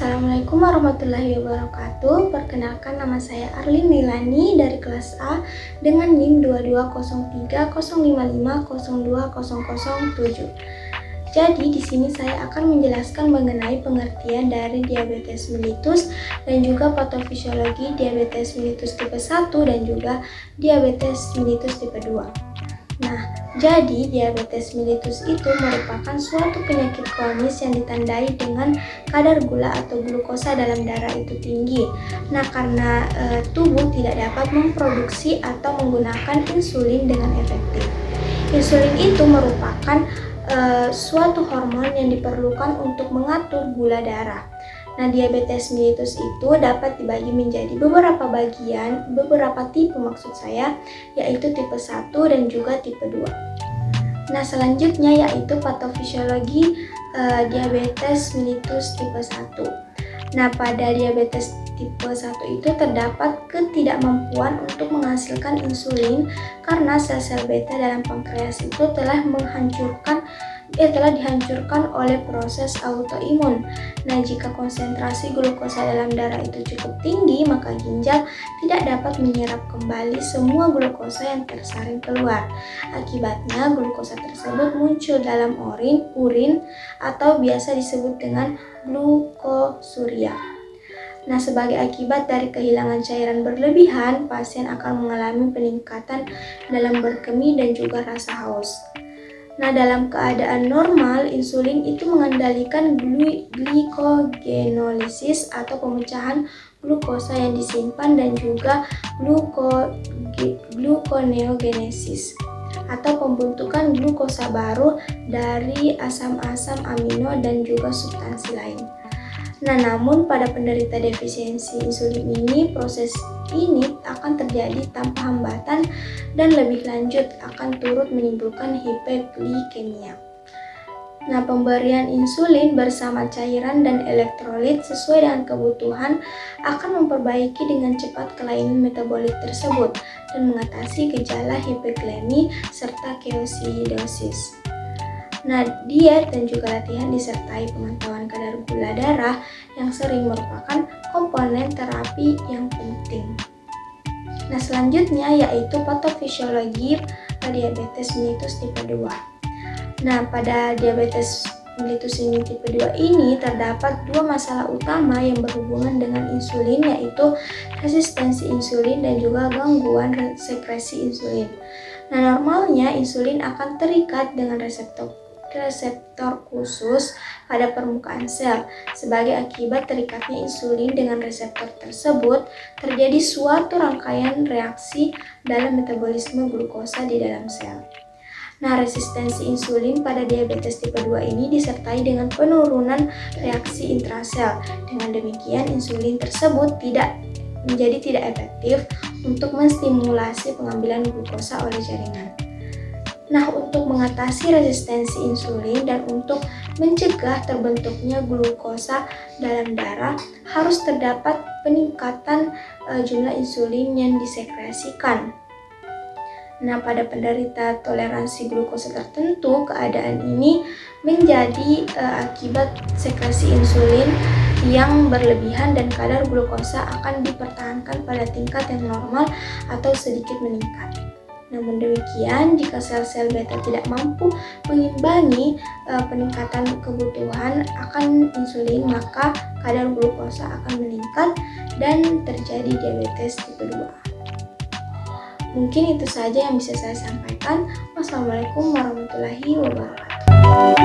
Assalamualaikum warahmatullahi wabarakatuh. Perkenalkan, nama saya Arlin Milani dari kelas A dengan NIM 2203055020007. Jadi di sini saya akan menjelaskan mengenai pengertian dari diabetes mellitus dan juga patofisiologi diabetes mellitus tipe 1 dan juga diabetes mellitus tipe 2. Nah, jadi diabetes mellitus itu merupakan suatu penyakit kronis yang ditandai dengan kadar gula atau glukosa dalam darah itu tinggi. Nah, karena tubuh tidak dapat memproduksi atau menggunakan insulin dengan efektif. Insulin itu merupakan suatu hormon yang diperlukan untuk mengatur gula darah. Nah, diabetes mellitus itu dapat dibagi menjadi beberapa tipe maksud saya, yaitu tipe 1 dan juga tipe 2. Nah, selanjutnya yaitu patofisiologi diabetes mellitus tipe 1. Nah, pada diabetes tipe 1 itu terdapat ketidakmampuan untuk menghasilkan insulin karena sel-sel beta dalam pankreas itu telah dihancurkan oleh proses autoimun. Nah, jika konsentrasi glukosa dalam darah itu cukup tinggi, maka ginjal tidak dapat menyerap kembali semua glukosa yang tersaring keluar. Akibatnya, glukosa tersebut muncul dalam urin atau biasa disebut dengan glukosuria. Nah, sebagai akibat dari kehilangan cairan berlebihan, pasien akan mengalami peningkatan dalam berkemih dan juga rasa haus. Nah, dalam keadaan normal, insulin itu mengendalikan glikogenolisis atau pemecahan glukosa yang disimpan dan juga gluconeogenesis atau pembentukan glukosa baru dari asam-asam amino dan juga substansi lain. Nah, namun pada penderita defisiensi insulin ini, proses ini akan terjadi tanpa hambatan dan lebih lanjut akan turut menimbulkan hiperglikemia. Nah, pemberian insulin bersama cairan dan elektrolit sesuai dengan kebutuhan akan memperbaiki dengan cepat kelainan metabolik tersebut dan mengatasi gejala hiperglemi serta ketoasidosis. Nah, diet dan juga latihan disertai pemantauan kadar gula darah yang sering merupakan komponen terapi yang penting. Nah, selanjutnya yaitu patofisiologi diabetes mellitus tipe 2. Nah, pada diabetes mellitus ini tipe 2 ini terdapat dua masalah utama yang berhubungan dengan insulin, yaitu resistensi insulin dan juga gangguan sekresi insulin. Nah, normalnya insulin akan terikat dengan reseptor khusus pada permukaan sel. Sebagai akibat terikatnya insulin dengan reseptor tersebut, terjadi suatu rangkaian reaksi dalam metabolisme glukosa di dalam sel. Nah, resistensi insulin pada diabetes tipe 2 ini disertai dengan penurunan reaksi intrasel. Dengan demikian, insulin tersebut tidak efektif untuk menstimulasi pengambilan glukosa oleh jaringan. Nah, untuk mengatasi resistensi insulin dan untuk mencegah terbentuknya glukosa dalam darah, harus terdapat peningkatan jumlah insulin yang disekresikan. Nah, pada penderita toleransi glukosa tertentu, keadaan ini menjadi akibat sekresi insulin yang berlebihan dan kadar glukosa akan dipertahankan pada tingkat yang normal atau sedikit meningkat. Namun demikian, jika sel-sel beta tidak mampu mengimbangi peningkatan kebutuhan akan insulin, maka kadar glukosa akan meningkat dan terjadi diabetes tipe 2. Mungkin itu saja yang bisa saya sampaikan. Wassalamualaikum warahmatullahi wabarakatuh.